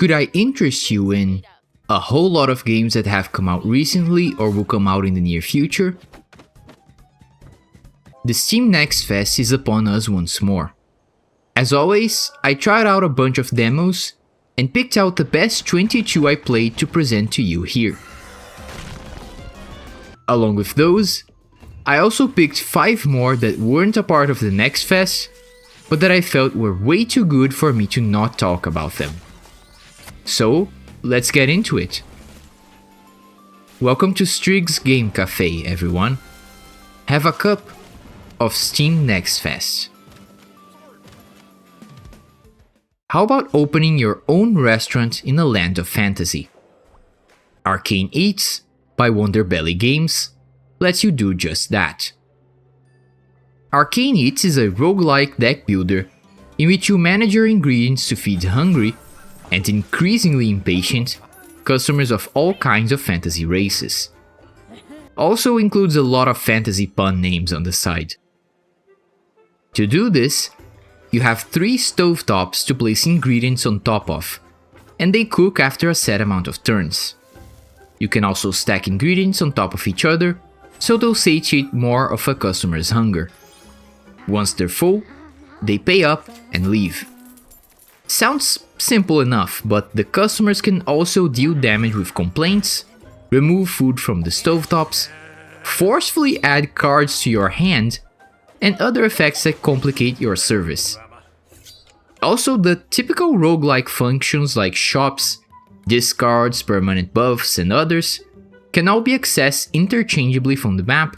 Could I interest you in a whole lot of games that have come out recently or will come out in the near future? The Steam Next Fest is upon us once more. As always, I tried out a bunch of demos and picked out the best 22 I played to present to you here. Along with those, I also picked 5 more that weren't a part of the Next Fest, but that I felt were way too good for me to not talk about them. So, let's get into it. Welcome to Strig's Game Café, everyone. Have a cup of Steam Next Fest. How about opening your own restaurant in a land of fantasy? Arcane Eats by Wonderbelly Games lets you do just that. Arcane Eats is a roguelike deck builder in which you manage your ingredients to feed hungry and increasingly impatient customers of all kinds of fantasy races. Also includes a lot of fantasy pun names on the side. To do this, you have 3 stovetops to place ingredients on top of, and they cook after a set amount of turns. You can also stack ingredients on top of each other, so they'll satiate more of a customer's hunger. Once they're full, they pay up and leave. Sounds simple enough, but the customers can also deal damage with complaints, remove food from the stovetops, forcefully add cards to your hand, and other effects that complicate your service. Also, the typical roguelike functions like shops, discards, permanent buffs, and others can all be accessed interchangeably from the map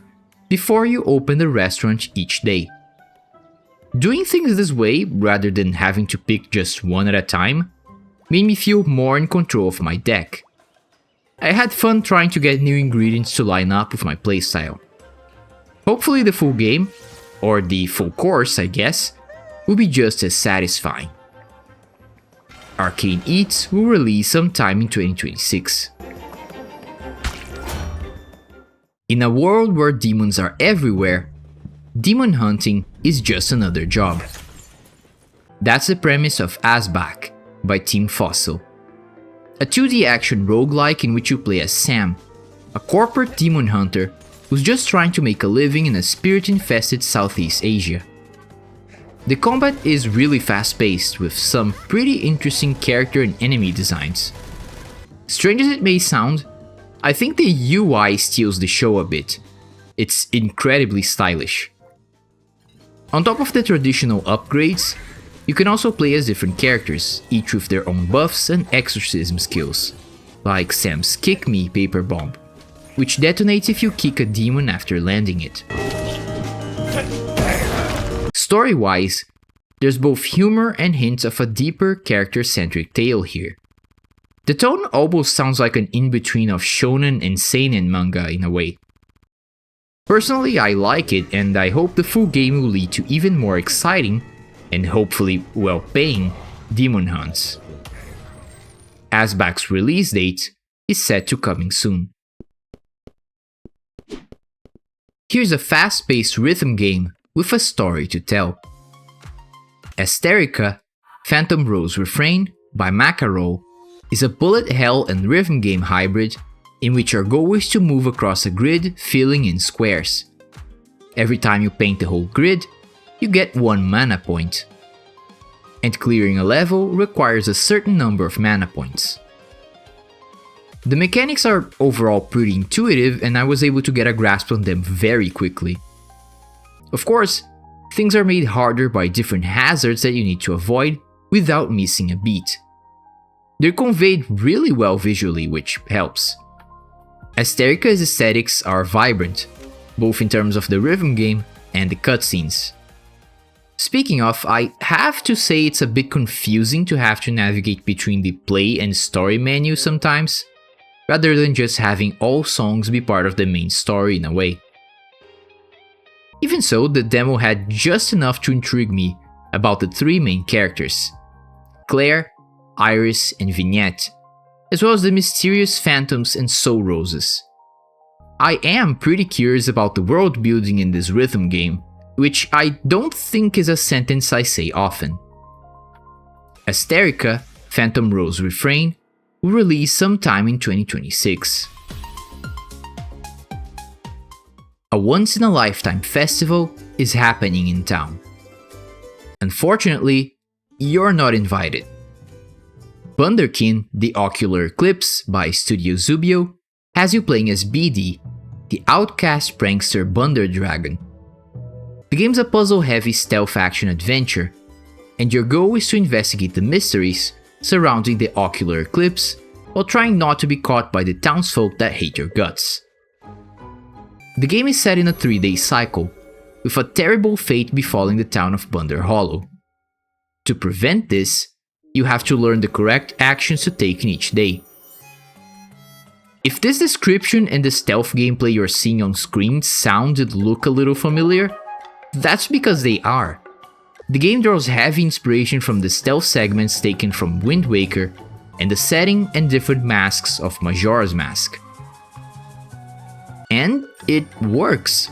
before you open the restaurant each day. Doing things this way, rather than having to pick just one at a time, made me feel more in control of my deck. I had fun trying to get new ingredients to line up with my playstyle. Hopefully the full game, or the full course I guess, will be just as satisfying. Arcane Eats will release sometime in 2026. In a world where demons are everywhere, demon hunting is just another job. That's the premise of Asbak by Team Fossil, a 2D action roguelike in which you play as Sam, a corporate demon hunter who's just trying to make a living in a spirit-infested Southeast Asia. The combat is really fast-paced with some pretty interesting character and enemy designs. Strange as it may sound, I think the UI steals the show a bit. It's incredibly stylish. On top of the traditional upgrades, you can also play as different characters, each with their own buffs and exorcism skills, like Sam's Kick Me Paper Bomb, which detonates if you kick a demon after landing it. Story-wise, there's both humor and hints of a deeper character-centric tale here. The tone almost sounds like an in-between of shonen and seinen manga in a way. Personally, I like it, and I hope the full game will lead to even more exciting, and hopefully well-paying, demon hunts. Asbak's release date is set to coming soon. Here's a fast-paced rhythm game with a story to tell. Asterika, Phantom Rose Refrain by Macarol is a bullet hell and rhythm game hybrid in which your goal is to move across a grid filling in squares. Every time you paint the whole grid, you get 1 mana point. And clearing a level requires a certain number of mana points. The mechanics are overall pretty intuitive, and I was able to get a grasp on them very quickly. Of course, things are made harder by different hazards that you need to avoid without missing a beat. They're conveyed really well visually, which helps. Asterika's aesthetics are vibrant, both in terms of the rhythm game and the cutscenes. Speaking of, I have to say it's a bit confusing to have to navigate between the play and story menu sometimes, rather than just having all songs be part of the main story in a way. Even so, the demo had just enough to intrigue me about the 3 main characters, Claire, Iris, and Vignette, as well as the mysterious phantoms and soul roses. I am pretty curious about the world building in this rhythm game, which I don't think is a sentence I say often. Asterika Phantom Rose Refrain, will release sometime in 2026. A once-in-a-lifetime festival is happening in town. Unfortunately, you're not invited. Bunderkin, the Ocular Eclipse by Studio Zubio, has you playing as BD, the outcast prankster Bunder Dragon. The game's a puzzle-heavy stealth action adventure, and your goal is to investigate the mysteries surrounding the Ocular Eclipse while trying not to be caught by the townsfolk that hate your guts. The game is set in a 3-day cycle, with a terrible fate befalling the town of Bunder Hollow. To prevent this, you have to learn the correct actions to take in each day. If this description and the stealth gameplay you're seeing on screen sound and look a little familiar, that's because they are. The game draws heavy inspiration from the stealth segments taken from Wind Waker and the setting and different masks of Majora's Mask. And it works.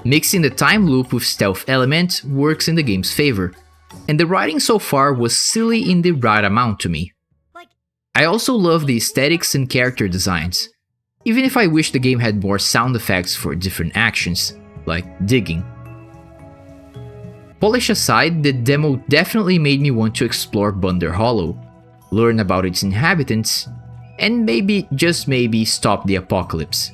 Mixing the time loop with stealth elements works in the game's favor, and the writing so far was silly in the right amount to me. I also love the aesthetics and character designs, even if I wish the game had more sound effects for different actions, like digging. Polish aside, the demo definitely made me want to explore Bunder Hollow, learn about its inhabitants, and maybe, just maybe, stop the apocalypse.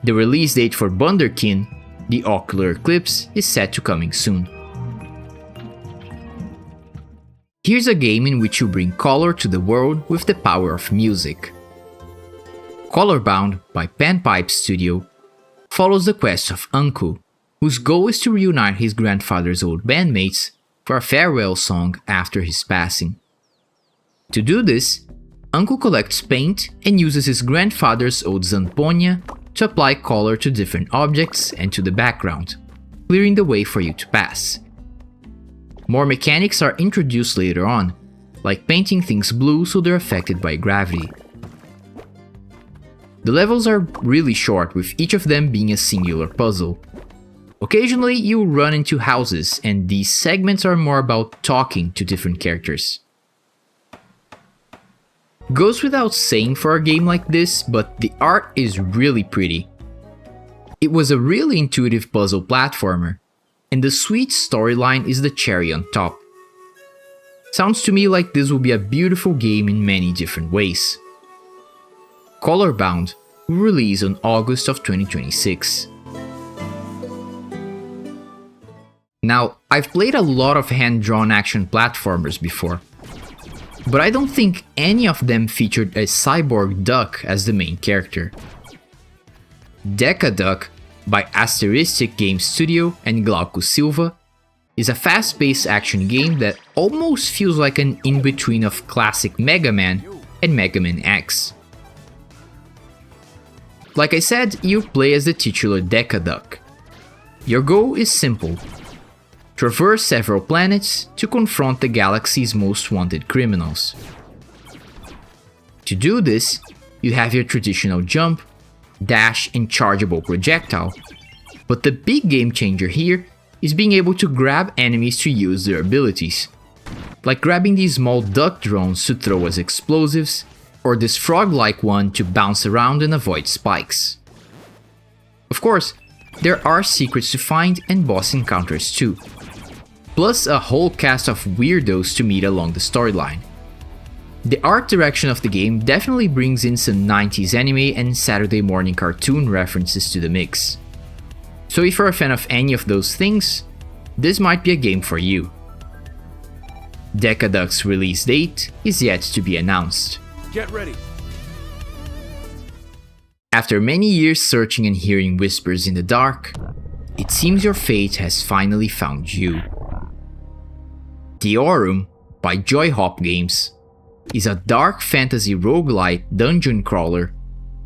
The release date for Bunderkin, the Ocular Eclipse, is set to coming soon. Here's a game in which you bring color to the world with the power of music. Colorbound by Panpipe Studio follows the quest of Uncle, whose goal is to reunite his grandfather's old bandmates for a farewell song after his passing. To do this, Uncle collects paint and uses his grandfather's old zamponia to apply color to different objects and to the background, clearing the way for you to pass. More mechanics are introduced later on, like painting things blue so they're affected by gravity. The levels are really short, with each of them being a singular puzzle. Occasionally, you'll run into houses, and these segments are more about talking to different characters. Goes without saying for a game like this, but the art is really pretty. It was a really intuitive puzzle platformer, and the sweet storyline is the cherry on top. Sounds to me like this will be a beautiful game in many different ways. Colorbound will release on August of 2026. Now, I've played a lot of hand-drawn action platformers before, but I don't think any of them featured a cyborg duck as the main character. DekaDuck by Asterika Game Studio and Glauco Silva is a fast-paced action game that almost feels like an in-between of classic Mega Man and Mega Man X. Like I said, you play as the titular DekaDuck. Your goal is simple: traverse several planets to confront the galaxy's most wanted criminals. To do this, you have your traditional jump, dash, and chargeable projectile, but the big game changer here is being able to grab enemies to use their abilities, like grabbing these small duck drones to throw as explosives, or this frog-like one to bounce around and avoid spikes. Of course, there are secrets to find and boss encounters too, plus a whole cast of weirdos to meet along the storyline. The art direction of the game definitely brings in some 90s anime and Saturday morning cartoon references to the mix. So if you're a fan of any of those things, this might be a game for you. DekaDuck's release date is yet to be announced. Get ready. After many years searching and hearing whispers in the dark, it seems your fate has finally found you. DEORUM by Joy Hop Games is a dark fantasy roguelite dungeon crawler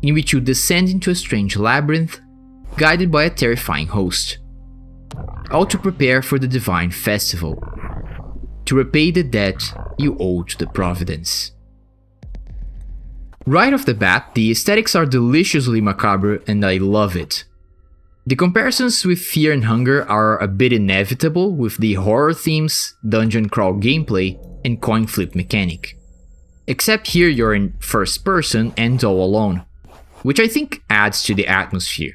in which you descend into a strange labyrinth guided by a terrifying host, all to prepare for the divine festival, to repay the debt you owe to the Providence. Right off the bat, the aesthetics are deliciously macabre and I love it. The comparisons with Fear and Hunger are a bit inevitable with the horror themes, dungeon crawl gameplay, and coin flip mechanic. Except here you're in first person and all alone, which I think adds to the atmosphere.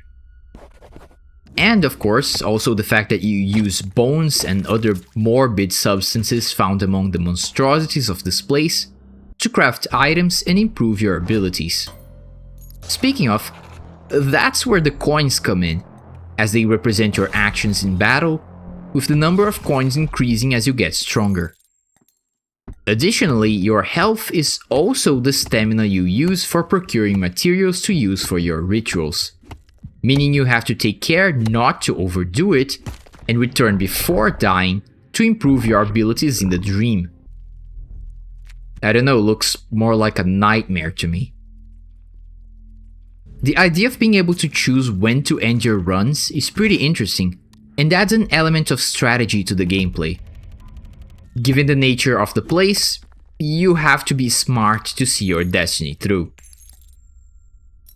And of course, also the fact that you use bones and other morbid substances found among the monstrosities of this place to craft items and improve your abilities. Speaking of, that's where the coins come in, as they represent your actions in battle, with the number of coins increasing as you get stronger. Additionally, your health is also the stamina you use for procuring materials to use for your rituals, meaning you have to take care not to overdo it and return before dying to improve your abilities in the dream. I don't know, looks more like a nightmare to me. The idea of being able to choose when to end your runs is pretty interesting and adds an element of strategy to the gameplay. Given the nature of the place, you have to be smart to see your destiny through.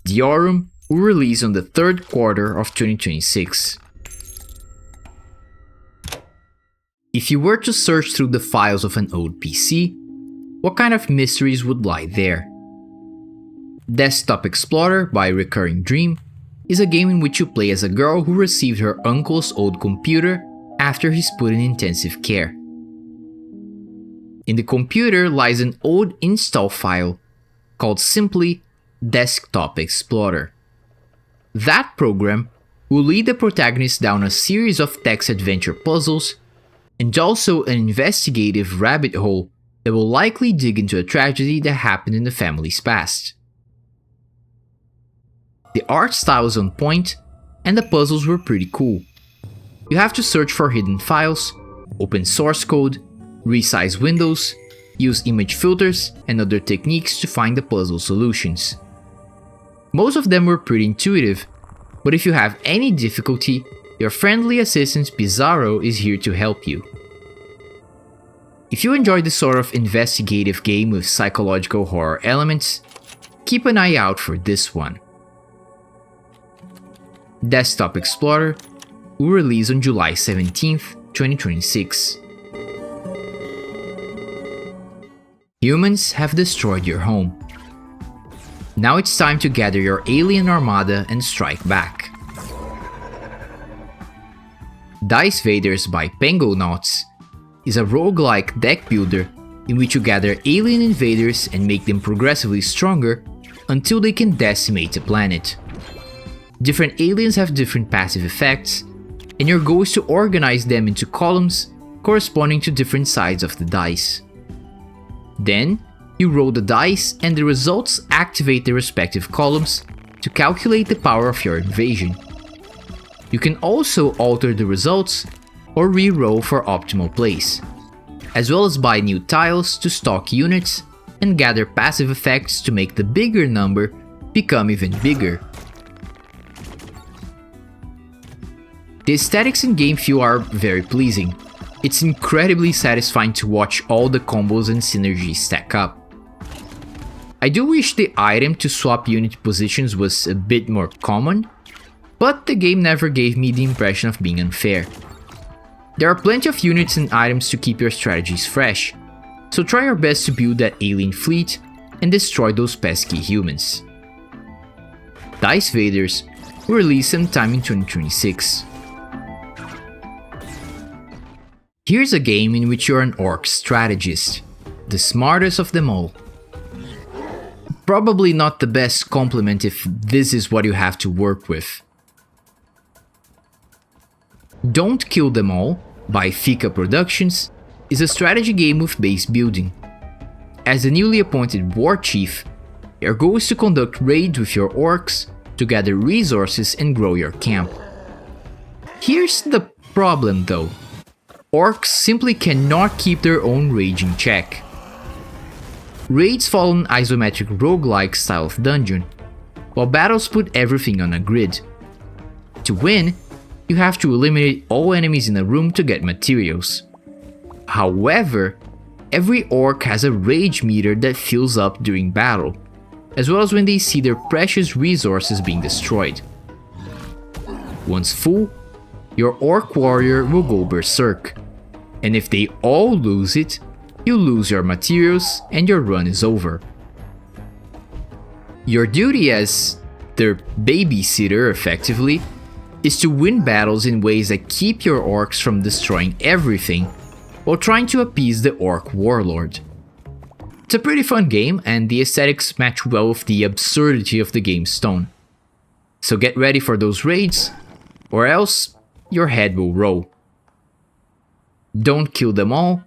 DEORUM will release on the third quarter of 2026. If you were to search through the files of an old PC, what kind of mysteries would lie there? Desktop Explorer by Recurring Dream is a game in which you play as a girl who received her uncle's old computer after he's put in intensive care. In the computer lies an old install file called simply Desktop Explorer. That program will lead the protagonist down a series of text adventure puzzles and also an investigative rabbit hole that will likely dig into a tragedy that happened in the family's past. The art style is on point and the puzzles were pretty cool. You have to search for hidden files, open source code, resize windows, use image filters and other techniques to find the puzzle solutions. Most of them were pretty intuitive, but if you have any difficulty, your friendly assistant Bizarro is here to help you. If you enjoy this sort of investigative game with psychological horror elements, keep an eye out for this one. Desktop Explorer will release on July 17th, 2026. Humans have destroyed your home. Now it's time to gather your alien armada and strike back. Dicevaders by Pengonauts is a roguelike deck builder in which you gather alien invaders and make them progressively stronger until they can decimate a planet. Different aliens have different passive effects, and your goal is to organize them into columns corresponding to different sides of the dice. Then, you roll the dice and the results activate the respective columns to calculate the power of your invasion. You can also alter the results or re-roll for optimal place, as well as buy new tiles to stock units and gather passive effects to make the bigger number become even bigger. The aesthetics and game feel are very pleasing. It's incredibly satisfying to watch all the combos and synergies stack up. I do wish the item to swap unit positions was a bit more common, but the game never gave me the impression of being unfair. There are plenty of units and items to keep your strategies fresh, so try your best to build that alien fleet and destroy those pesky humans. Dicevaders will release sometime in 2026. Here's a game in which you're an orc strategist, the smartest of them all. Probably not the best compliment if this is what you have to work with. Don't Kill Them All by Fika Productions is a strategy game with base building. As the newly appointed war chief, your goal is to conduct raids with your orcs to gather resources and grow your camp. Here's the problem though. Orcs simply cannot keep their own rage in check. Raids follow an isometric roguelike style of dungeon, while battles put everything on a grid. To win, you have to eliminate all enemies in a room to get materials. However, every orc has a rage meter that fills up during battle, as well as when they see their precious resources being destroyed. Once full, your orc warrior will go berserk, and if they all lose it, you lose your materials and your run is over. Your duty as their babysitter, effectively, is to win battles in ways that keep your orcs from destroying everything while trying to appease the orc warlord. It's a pretty fun game, and the aesthetics match well with the absurdity of the game's tone. So get ready for those raids, or else your head will roll. Don't Kill Them All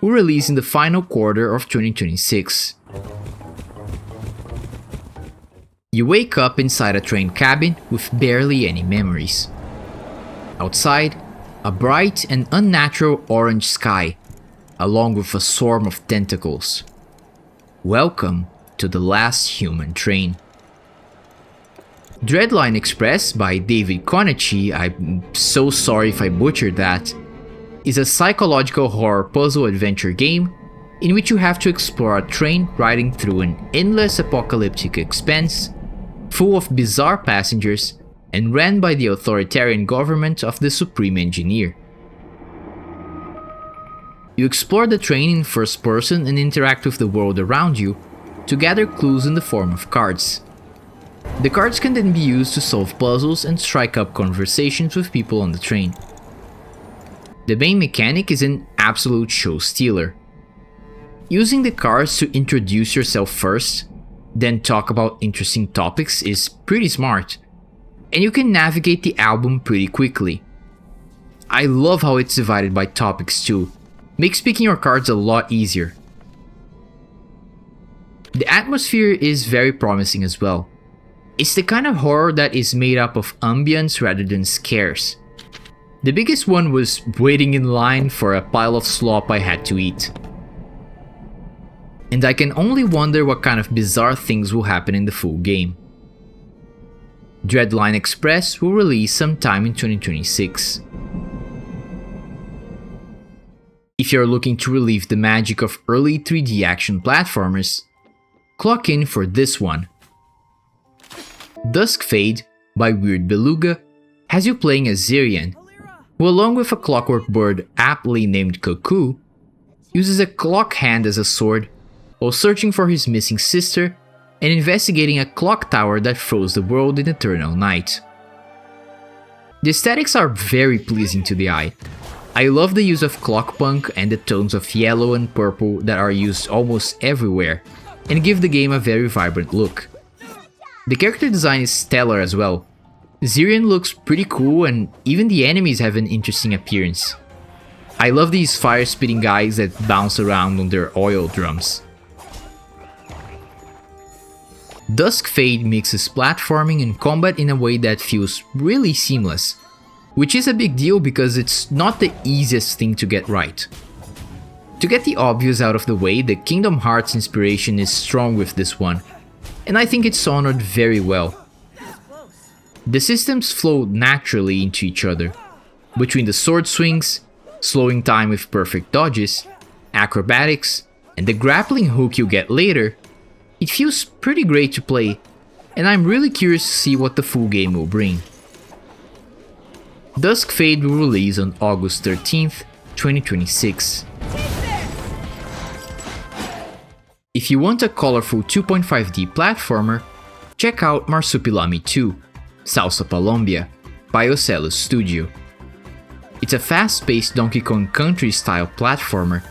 will release in the final quarter of 2026. You wake up inside a train cabin with barely any memories. Outside, a bright and unnatural orange sky, along with a swarm of tentacles. Welcome to the last human train. Dreadline Express by David Konichi, I'm so sorry if I butchered that, is a psychological horror puzzle adventure game in which you have to explore a train riding through an endless apocalyptic expanse full of bizarre passengers and ran by the authoritarian government of the Supreme Engineer. You explore the train in first person and interact with the world around you to gather clues in the form of cards. The cards can then be used to solve puzzles and strike up conversations with people on the train. The main mechanic is an absolute show stealer. Using the cards to introduce yourself first, then talk about interesting topics is pretty smart, and you can navigate the album pretty quickly. I love how it's divided by topics too, makes picking your cards a lot easier. The atmosphere is very promising as well. It's the kind of horror that is made up of ambience rather than scares. The biggest one was waiting in line for a pile of slop I had to eat. And I can only wonder what kind of bizarre things will happen in the full game. Dreadline Express will release sometime in 2026. If you're looking to relieve the magic of early 3D action platformers, clock in for this one. Duskfade by Weird Beluga has you playing as Zirian, who along with a clockwork bird aptly named Cuckoo, uses a clock hand as a sword while searching for his missing sister and investigating a clock tower that froze the world in eternal night. The aesthetics are very pleasing to the eye. I love the use of clockpunk and the tones of yellow and purple that are used almost everywhere and give the game a very vibrant look. The character design is stellar as well. Zirian looks pretty cool and even the enemies have an interesting appearance. I love these fire-spitting guys that bounce around on their oil drums. Duskfade mixes platforming and combat in a way that feels really seamless, which is a big deal because it's not the easiest thing to get right. To get the obvious out of the way, the Kingdom Hearts inspiration is strong with this one, and I think it's honored very well. The systems flow naturally into each other, between the sword swings, slowing time with perfect dodges, acrobatics, and the grappling hook you get later. It feels pretty great to play, and I'm really curious to see what the full game will bring. Duskfade will release on August 13th, 2026. If you want a colorful 2.5D platformer, check out Marsupilami 2, Salsa Palombia, by Ocelo's Studio. It's a fast-paced Donkey Kong Country-style platformer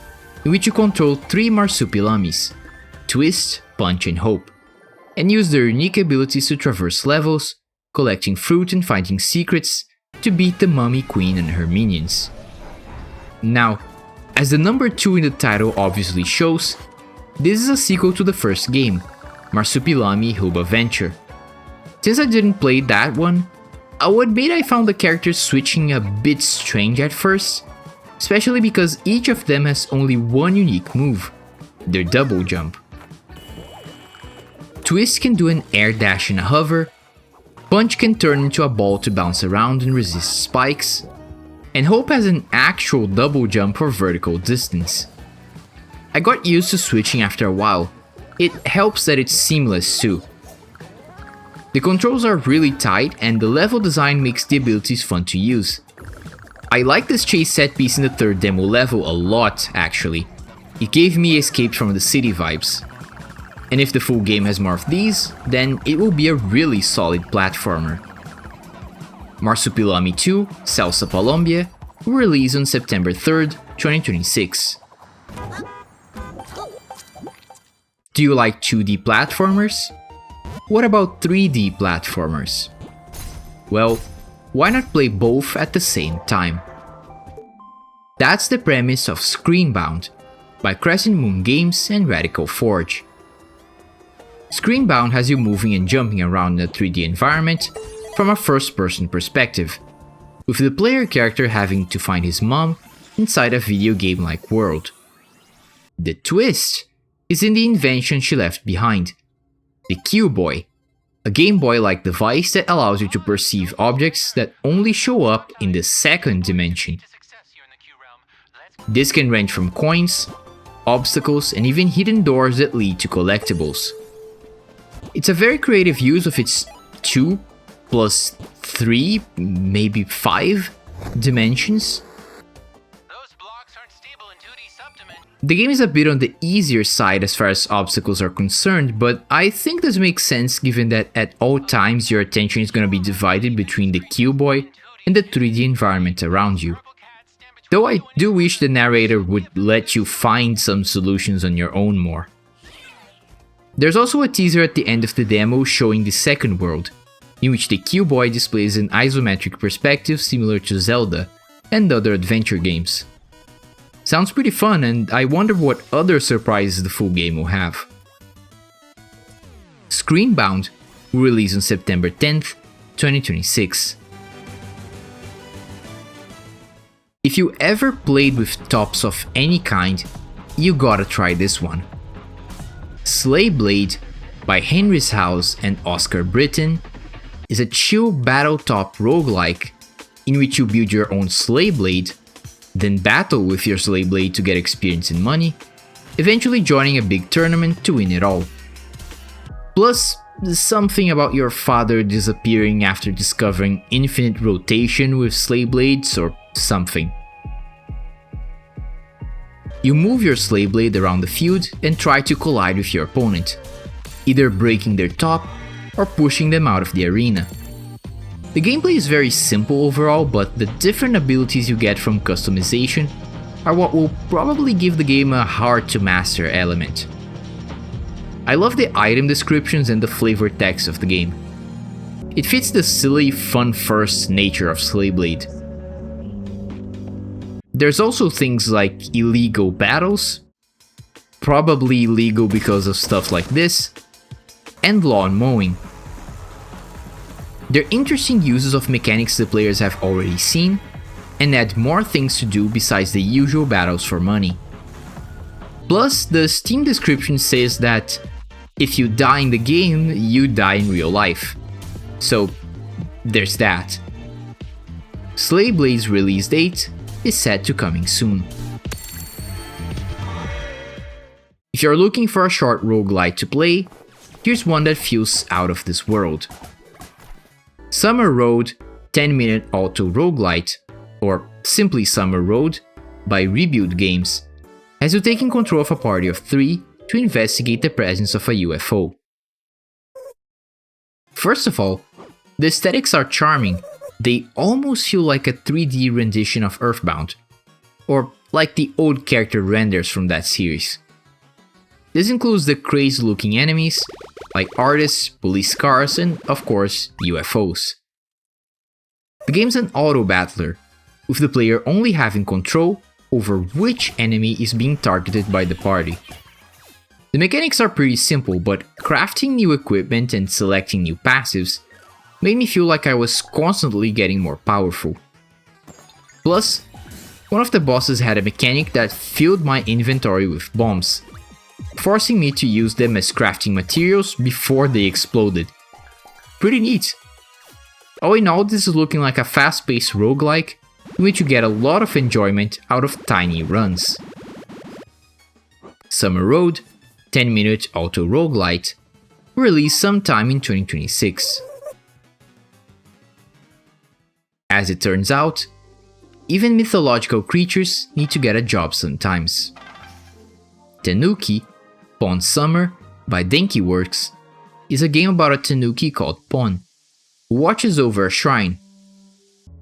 in which you control 3 Marsupilamis, Twist, Punch, and Hope, and use their unique abilities to traverse levels, collecting fruit and finding secrets to beat the Mummy Queen and her minions. Now, as the number 2 in the title obviously shows, this is a sequel to the first game, Marsupilami Hub Adventure. Since I didn't play that one, I will admit I found the characters switching a bit strange at first, especially because each of them has only one unique move, their double jump. Twist can do an air dash and a hover, Punch can turn into a ball to bounce around and resist spikes, and Hope has an actual double jump for vertical distance. I got used to switching after a while. It helps that it's seamless too. The controls are really tight and the level design makes the abilities fun to use. I like this chase set piece in the third demo level a lot actually. It gave me Escape from the City vibes. And if the full game has more of these, then it will be a really solid platformer. Marsupilami 2, Salsa Palombia, will release on September 3rd, 2026. Do you like 2D platformers? What about 3D platformers? Well, why not play both at the same time? That's the premise of Screenbound by Crescent Moon Games and Radical Forge. Screenbound has you moving and jumping around in a 3D environment from a first-person perspective, with the player character having to find his mom inside a video game-like world. The twist is in the invention she left behind, the Q-Boy, a Game Boy-like device that allows you to perceive objects that only show up in the second dimension. This can range from coins, obstacles, and even hidden doors that lead to collectibles. It's a very creative use of its 2 plus 3, maybe 5 dimensions. The game is a bit on the easier side as far as obstacles are concerned, but I think this makes sense given that at all times your attention is going to be divided between the Q-Boy and the 3D environment around you. Though I do wish the narrator would let you find some solutions on your own more. There's also a teaser at the end of the demo showing the second world, in which the Q-Boy displays an isometric perspective similar to Zelda and other adventure games. Sounds pretty fun, and I wonder what other surprises the full game will have. Screenbound will release on September 10th, 2026. If you ever played with tops of any kind, you gotta try this one. Slayblade by Henry's House and Oscar Britton is a chill battle-top roguelike in which you build your own Slayblade, then battle with your Slayblade to get experience and money, eventually joining a big tournament to win it all. Plus, something about your father disappearing after discovering infinite rotation with Slayblades or something. You move your Slayblade around the field and try to collide with your opponent, either breaking their top or pushing them out of the arena. The gameplay is very simple overall, but the different abilities you get from customization are what will probably give the game a hard-to-master element. I love the item descriptions and the flavor text of the game. It fits the silly, fun-first nature of Slayblade. There's also things like illegal battles, probably illegal because of stuff like this, and lawn mowing. They're interesting uses of mechanics the players have already seen, and add more things to do besides the usual battles for money. Plus, the Steam description says that if you die in the game, you die in real life. So, there's that. Slayblade's release date is set to coming soon. If you're looking for a short roguelite to play, here's one that feels out of this world. Summer Road 10-minute auto roguelite, or simply Summer Road, by Rebuild Games, has you taking control of a party of 3 to investigate the presence of a UFO. First of all, the aesthetics are charming. They almost feel like a 3D rendition of Earthbound, or like the old character renders from that series. This includes the crazy looking enemies, like artists, police cars, and of course, UFOs. The game's an auto-battler, with the player only having control over which enemy is being targeted by the party. The mechanics are pretty simple, but crafting new equipment and selecting new passives made me feel like I was constantly getting more powerful. Plus, one of the bosses had a mechanic that filled my inventory with bombs, forcing me to use them as crafting materials before they exploded. Pretty neat. All in all, this is looking like a fast-paced roguelike in which you get a lot of enjoyment out of tiny runs. Summer Road 10-minute auto roguelite will release sometime in 2026. As it turns out, even mythological creatures need to get a job sometimes. Tanuki, Pawn Summer by Denkiworks, is a game about a Tanuki called Pawn, who watches over a shrine,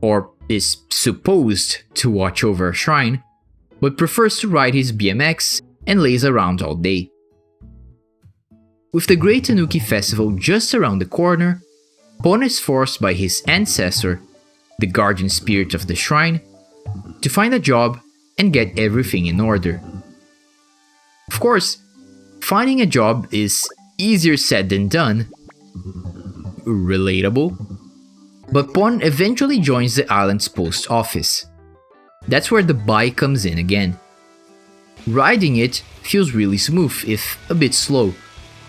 or is supposed to watch over a shrine, but prefers to ride his BMX and lays around all day. With the Great Tanuki Festival just around the corner, Pawn is forced by his ancestor, the guardian spirit of the shrine, to find a job and get everything in order. Of course, finding a job is easier said than done. Relatable. But Pawn eventually joins the island's post office. That's where the bike comes in again. Riding it feels really smooth, if a bit slow,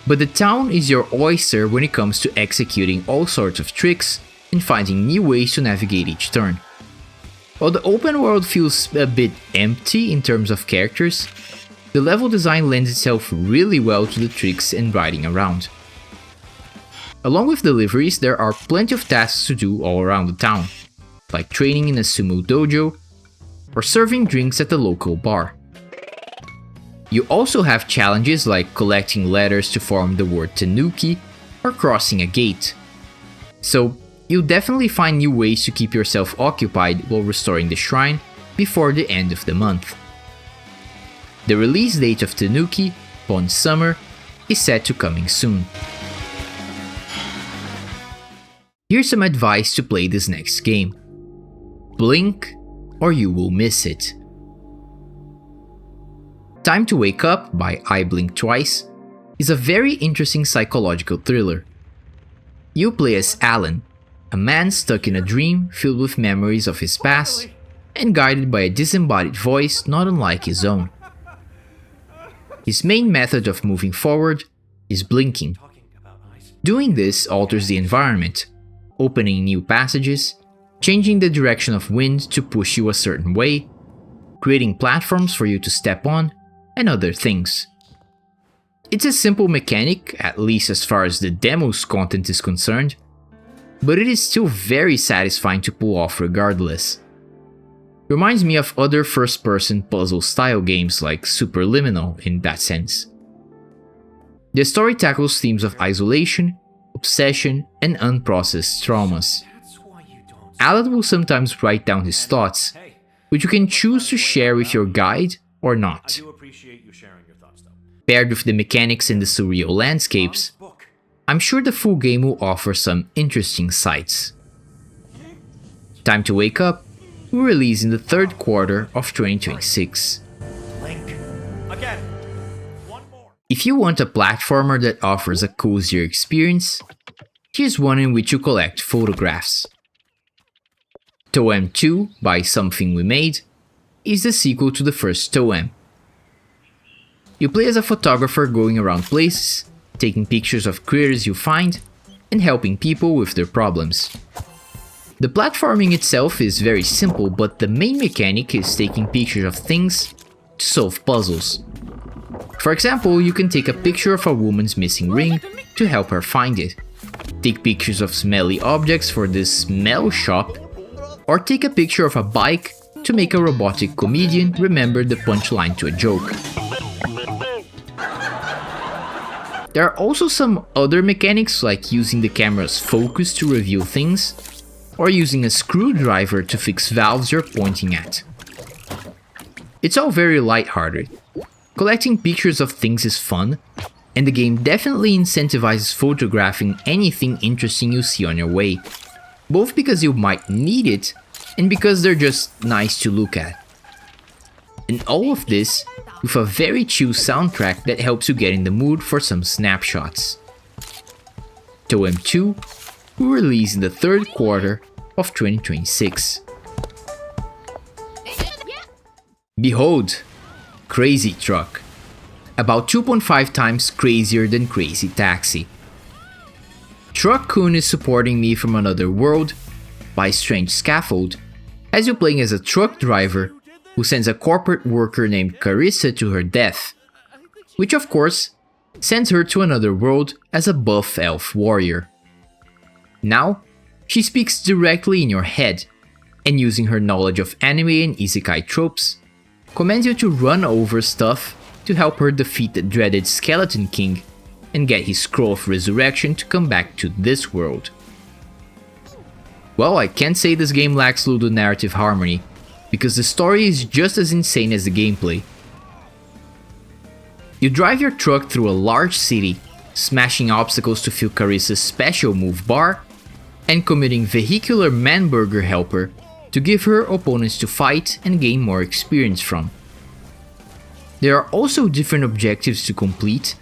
but the town is your oyster when it comes to executing all sorts of tricks and finding new ways to navigate each turn. While the open world feels a bit empty in terms of characters, the level design lends itself really well to the tricks and riding around. Along with deliveries, there are plenty of tasks to do all around the town, like training in a sumo dojo or serving drinks at the local bar. You also have challenges like collecting letters to form the word Tanuki or crossing a gate. So you'll definitely find new ways to keep yourself occupied while restoring the shrine before the end of the month. The release date of Tanuki, Pawn Summer, is set to coming soon. Here's some advice to play this next game. Blink or you will miss it. Time to Wake Up by I Blink Twice is a very interesting psychological thriller. You play as Alan, a man stuck in a dream filled with memories of his past and guided by a disembodied voice not unlike his own. His main method of moving forward is blinking. Doing this alters the environment, opening new passages, changing the direction of wind to push you a certain way, creating platforms for you to step on, and other things. It's a simple mechanic, at least as far as the demo's content is concerned, but it is still very satisfying to pull off regardless. Reminds me of other first-person puzzle-style games like Superliminal in that sense. The story tackles themes of isolation, obsession, and unprocessed traumas. Alan will sometimes write down his thoughts, which you can choose to share with your guide or not. Paired with the mechanics and the surreal landscapes, I'm sure the full game will offer some interesting sights. Time to Wake Up will release in the third quarter of 2026. If you want a platformer that offers a cozier experience, here's one in which you collect photographs. TOEM 2 by Something We Made is the sequel to the first TOEM. You play as a photographer going around places, taking pictures of critters you find, and helping people with their problems. The platforming itself is very simple, but the main mechanic is taking pictures of things to solve puzzles. For example, you can take a picture of a woman's missing ring to help her find it, take pictures of smelly objects for the smell shop, or take a picture of a bike to make a robotic comedian remember the punchline to a joke. There are also some other mechanics like using the camera's focus to reveal things, or using a screwdriver to fix valves you're pointing at. It's all very lighthearted. Collecting pictures of things is fun, and the game definitely incentivizes photographing anything interesting you see on your way, both because you might need it and because they're just nice to look at. And all of this with a very chill soundtrack that helps you get in the mood for some snapshots. TOEM 2 will release in the third quarter of 2026. Behold, Crazy Truck, about 2.5 times crazier than Crazy Taxi. Truck-kun is supporting me from another world by Strange Scaffold, as you're playing as a truck driver who sends a corporate worker named Carissa to her death, which of course sends her to another world as a buff elf warrior. Now, she speaks directly in your head, and using her knowledge of anime and isekai tropes, commands you to run over stuff to help her defeat the dreaded Skeleton King and get his Scroll of Resurrection to come back to this world. Well, I can't say this game lacks ludonarrative harmony, because the story is just as insane as the gameplay. You drive your truck through a large city, smashing obstacles to fill Carissa's special move bar, and committing Vehicular Manburger Helper to give her opponents to fight and gain more experience from. There are also different objectives to complete,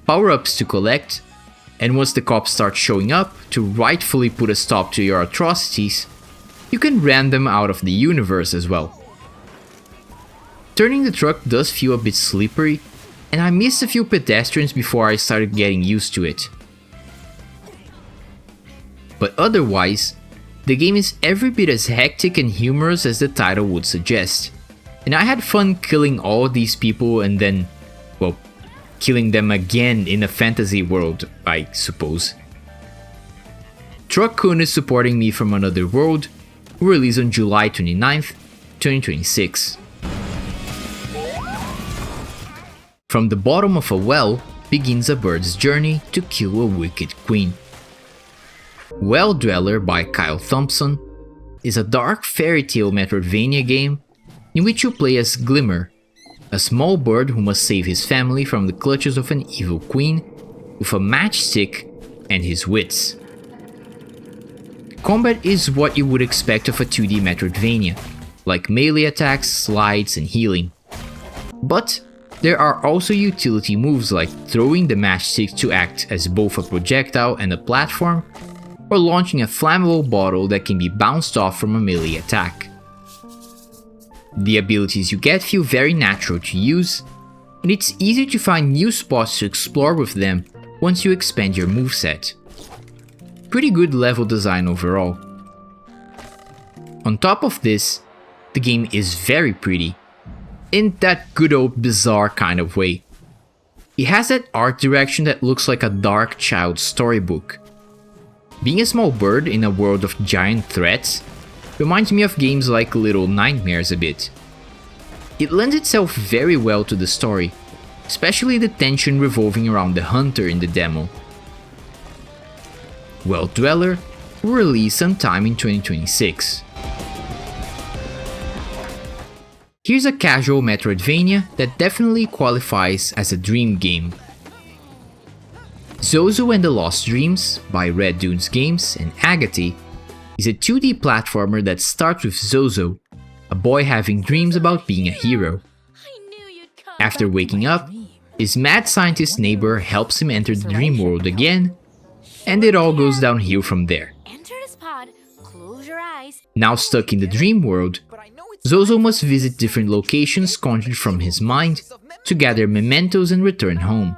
power-ups to collect, and once the cops start showing up to rightfully put a stop to your atrocities, you can ram them out of the universe as well. Turning the truck does feel a bit slippery, and I missed a few pedestrians before I started getting used to it. But otherwise, the game is every bit as hectic and humorous as the title would suggest, and I had fun killing all these people and then, well, killing them again in a fantasy world, I suppose. Truck-kun is supporting me from another world, who released on July 29th, 2026. From the bottom of a well begins a bird's journey to kill a wicked queen. Well Dweller by Kyle Thompson is a dark fairy tale Metroidvania game in which you play as Glimmer, a small bird who must save his family from the clutches of an evil queen with a matchstick and his wits. Combat is what you would expect of a 2D Metroidvania, like melee attacks, slides, and healing. But there are also utility moves like throwing the matchstick to act as both a projectile and a platform, or launching a flammable bottle that can be bounced off from a melee attack. The abilities you get feel very natural to use, and it's easy to find new spots to explore with them once you expand your moveset. Pretty good level design overall. On top of this, the game is very pretty, in that good old bizarre kind of way. It has that art direction that looks like a dark child's storybook. Being a small bird in a world of giant threats reminds me of games like Little Nightmares a bit. It lends itself very well to the story, especially the tension revolving around the hunter in the demo. Well Dweller will release sometime in 2026. Here's a casual Metroidvania that definitely qualifies as a dream game. Zozo and the Lost Dreams by Red Dunes Games and Agate is a 2D platformer that starts with Zozo, a boy having dreams about being a hero. After waking up, his mad scientist neighbor helps him enter the dream world again, and it all goes downhill from there. Now stuck in the dream world, Zozo must visit different locations conjured from his mind to gather mementos and return home.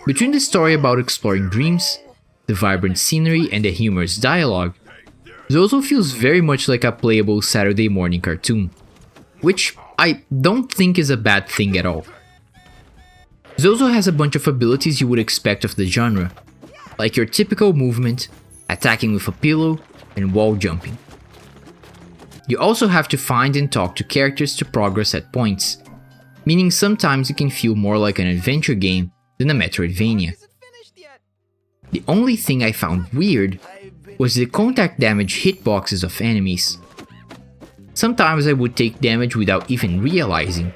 Between the story about exploring dreams, the vibrant scenery, and the humorous dialogue, Zozo feels very much like a playable Saturday morning cartoon, which I don't think is a bad thing at all. Zozo has a bunch of abilities you would expect of the genre, like your typical movement, attacking with a pillow, and wall jumping. You also have to find and talk to characters to progress at points, meaning sometimes it can feel more like an adventure game than a Metroidvania. The only thing I found weird was the contact damage hitboxes of enemies. Sometimes I would take damage without even realizing,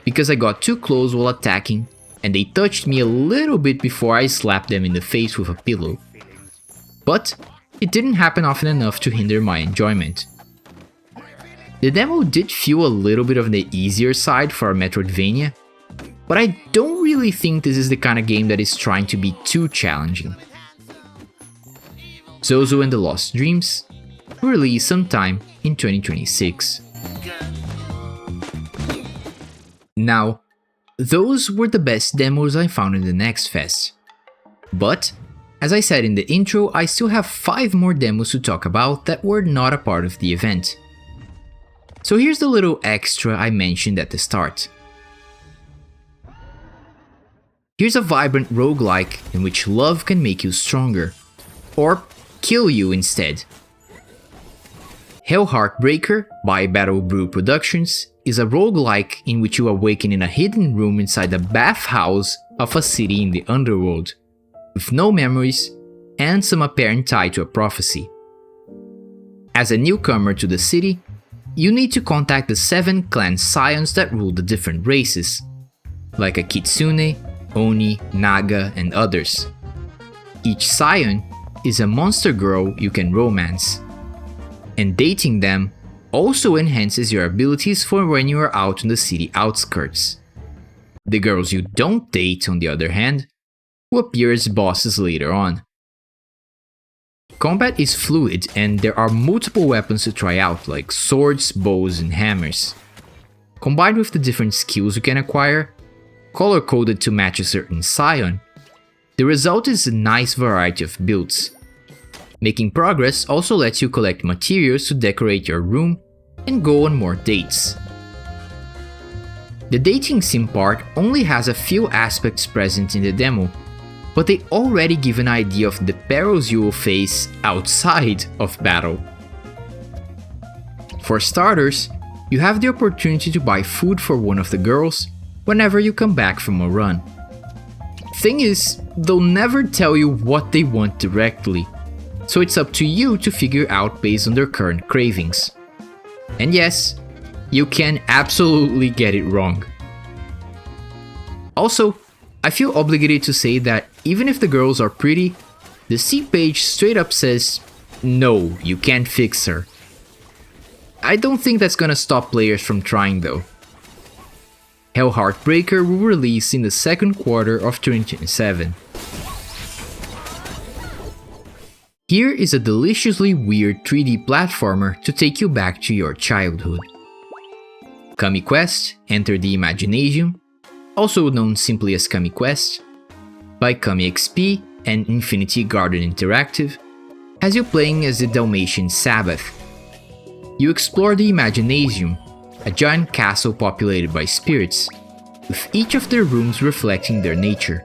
because I got too close while attacking and they touched me a little bit before I slapped them in the face with a pillow. But it didn't happen often enough to hinder my enjoyment. The demo did feel a little bit on the easier side for a Metroidvania, but I don't really think this is the kind of game that is trying to be too challenging. Zozo and the Lost Dreams will release sometime in 2026. Now, those were the best demos I found in the Next Fest. But, as I said in the intro, I still have 5 more demos to talk about that were not a part of the event. So here's the little extra I mentioned at the start. Here's a vibrant roguelike in which love can make you stronger, or kill you instead. HellHeart Breaker by Battle Brew Productions is a roguelike in which you awaken in a hidden room inside the bathhouse of a city in the underworld, with no memories and some apparent tie to a prophecy. As a newcomer to the city, you need to contact the 7 clan scions that rule the different races, like a Kitsune, Oni, Naga, and others. Each scion is a monster girl you can romance, and dating them also enhances your abilities for when you are out on the city outskirts. The girls you don't date, on the other hand, will appear as bosses later on. Combat is fluid and there are multiple weapons to try out, like swords, bows, and hammers. Combined with the different skills you can acquire, color-coded to match a certain scion, the result is a nice variety of builds. Making progress also lets you collect materials to decorate your room and go on more dates. The dating sim part only has a few aspects present in the demo, but they already give an idea of the perils you will face outside of battle. For starters, you have the opportunity to buy food for one of the girls whenever you come back from a run. Thing is, they'll never tell you what they want directly, so it's up to you to figure out based on their current cravings. And yes, you can absolutely get it wrong. Also, I feel obligated to say that even if the girls are pretty, the C page straight up says, no, you can't fix her. I don't think that's gonna stop players from trying though. HellHeart Breaker will release in the second quarter of 2027. Here is a deliciously weird 3D platformer to take you back to your childhood. Kami Quest, Enter the Imagynasium, also known simply as Kami Quest, by Kami XP and Infinity Garden Interactive, has you playing as the Dalmatian Sabbath. You explore the Imagynasium, a giant castle populated by spirits, with each of their rooms reflecting their nature.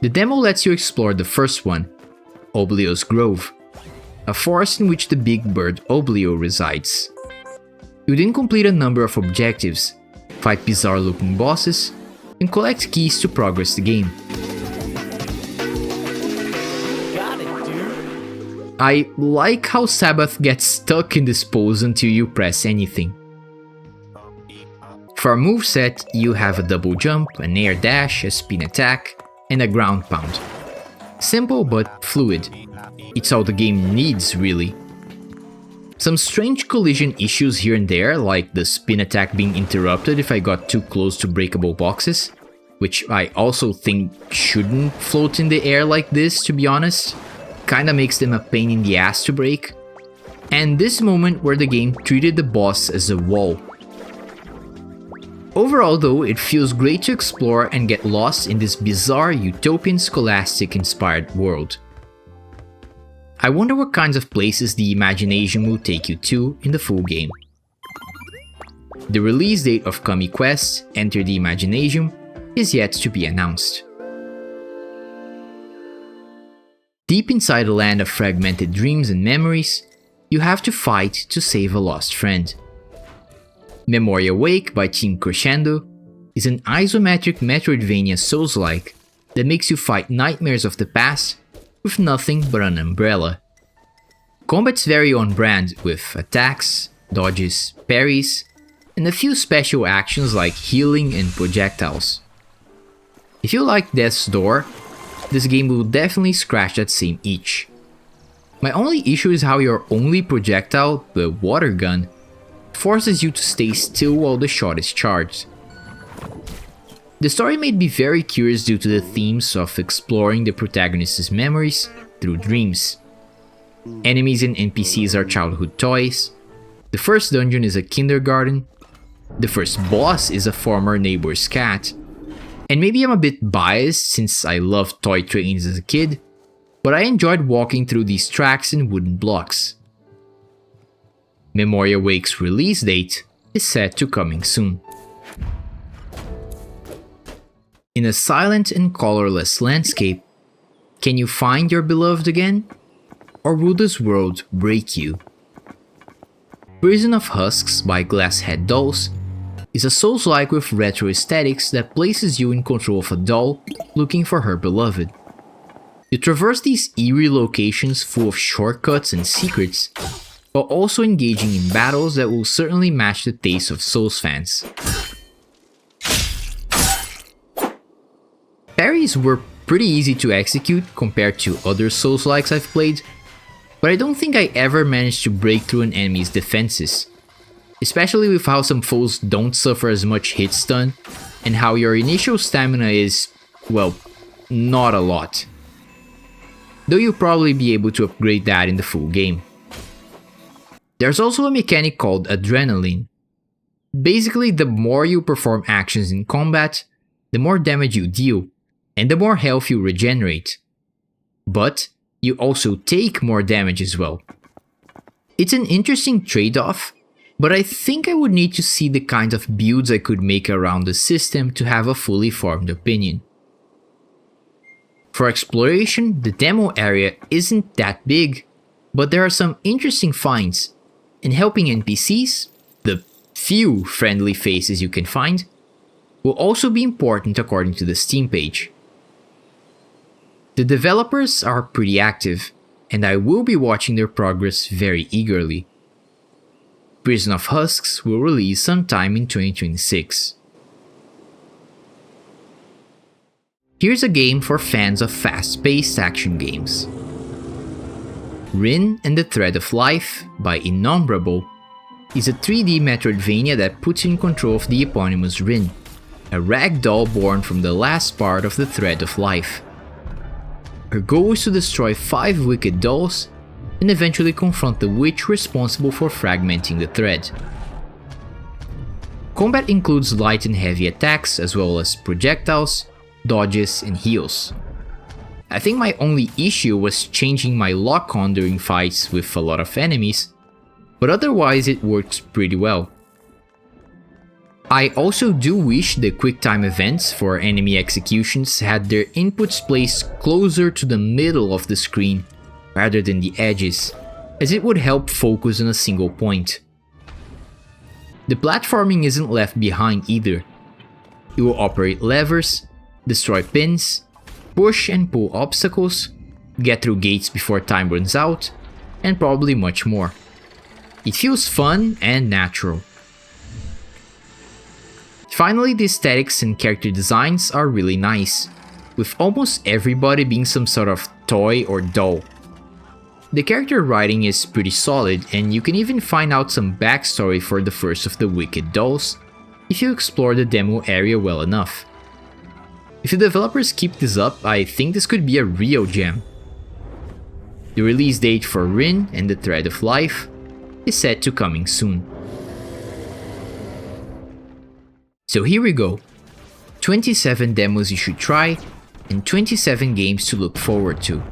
The demo lets you explore the first one, Oblio's Grove, a forest in which the big bird Oblio resides. You then complete a number of objectives, fight bizarre-looking bosses, and collect keys to progress the game. Got it, dude. I like how Sabbath gets stuck in this pose until you press anything. For a moveset, you have a double jump, an air dash, a spin attack, and a ground pound. Simple but fluid. It's all the game needs, really. Some strange collision issues here and there, like the spin attack being interrupted if I got too close to breakable boxes, which I also think shouldn't float in the air like this, to be honest. Kinda makes them a pain in the ass to break. And this moment where the game treated the boss as a wall. Overall though, it feels great to explore and get lost in this bizarre utopian scholastic inspired world. I wonder what kinds of places the Imagynasium will take you to in the full game. The release date of Kami Quest, Enter the Imagynasium, is yet to be announced. Deep inside a land of fragmented dreams and memories, you have to fight to save a lost friend. Memoria Wake by Team Crescendo is an isometric Metroidvania Souls-like that makes you fight nightmares of the past with nothing but an umbrella. Combat's very on brand with attacks, dodges, parries, and a few special actions like healing and projectiles. If you like Death's Door, this game will definitely scratch that same itch. My only issue is how your only projectile, the water gun, forces you to stay still while the shot is charged. The story made me very curious due to the themes of exploring the protagonist's memories through dreams. Enemies and NPCs are childhood toys, the first dungeon is a kindergarten, the first boss is a former neighbor's cat, and maybe I'm a bit biased since I loved toy trains as a kid, but I enjoyed walking through these tracks and wooden blocks. Memoria Wake's release date is set to coming soon. In a silent and colorless landscape, can you find your beloved again? Or will this world break you? Prison of Husks by Glasshead Dolls is a Souls-like with retro aesthetics that places you in control of a doll looking for her beloved. You traverse these eerie locations full of shortcuts and secrets, while also engaging in battles that will certainly match the taste of Souls fans. Parries were pretty easy to execute compared to other Souls-likes I've played, but I don't think I ever managed to break through an enemy's defenses, especially with how some foes don't suffer as much hit stun, and how your initial stamina is, well, not a lot. Though you'll probably be able to upgrade that in the full game. There's also a mechanic called Adrenaline. Basically, the more you perform actions in combat, the more damage you deal, and the more health you regenerate. But you also take more damage as well. It's an interesting trade-off, but I think I would need to see the kind of builds I could make around the system to have a fully formed opinion. For exploration, the demo area isn't that big, but there are some interesting finds, and helping NPCs, the few friendly faces you can find, will also be important according to the Steam page. The developers are pretty active, and I will be watching their progress very eagerly. Prison of Husks will release sometime in 2026. Here's a game for fans of fast-paced action games. Rin and the Thread of Life by Innombrable is a 3D Metroidvania that puts you in control of the eponymous Rin, a ragdoll born from the last part of the Thread of Life. Her goal is to destroy 5 wicked dolls and eventually confront the witch responsible for fragmenting the thread. Combat includes light and heavy attacks as well as projectiles, dodges, and heals. I think my only issue was changing my lock-on during fights with a lot of enemies, but otherwise it works pretty well. I also do wish the QuickTime events for enemy executions had their inputs placed closer to the middle of the screen rather than the edges, as it would help focus on a single point. The platforming isn't left behind either. You will operate levers, destroy pins, push and pull obstacles, get through gates before time runs out, and probably much more. It feels fun and natural. Finally, the aesthetics and character designs are really nice, with almost everybody being some sort of toy or doll. The character writing is pretty solid, and you can even find out some backstory for the first of the wicked dolls if you explore the demo area well enough. If the developers keep this up, I think this could be a real gem. The release date for Rin and the Thread of Life is set to coming soon. So here we go, 27 demos you should try, and 27 games to look forward to.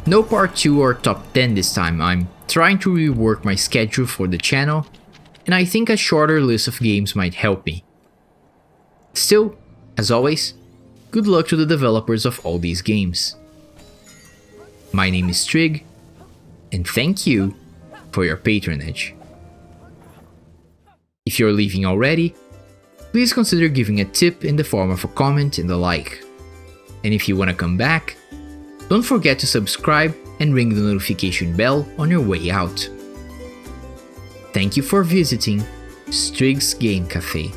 No part 2 or top 10 this time. I'm trying to rework my schedule for the channel, and I think a shorter list of games might help me. Still, as always, good luck to the developers of all these games. My name is Strig, and thank you for your patronage. If you're leaving already, please consider giving a tip in the form of a comment and a like. And if you want to come back, don't forget to subscribe and ring the notification bell on your way out. Thank you for visiting Strig's Game Café.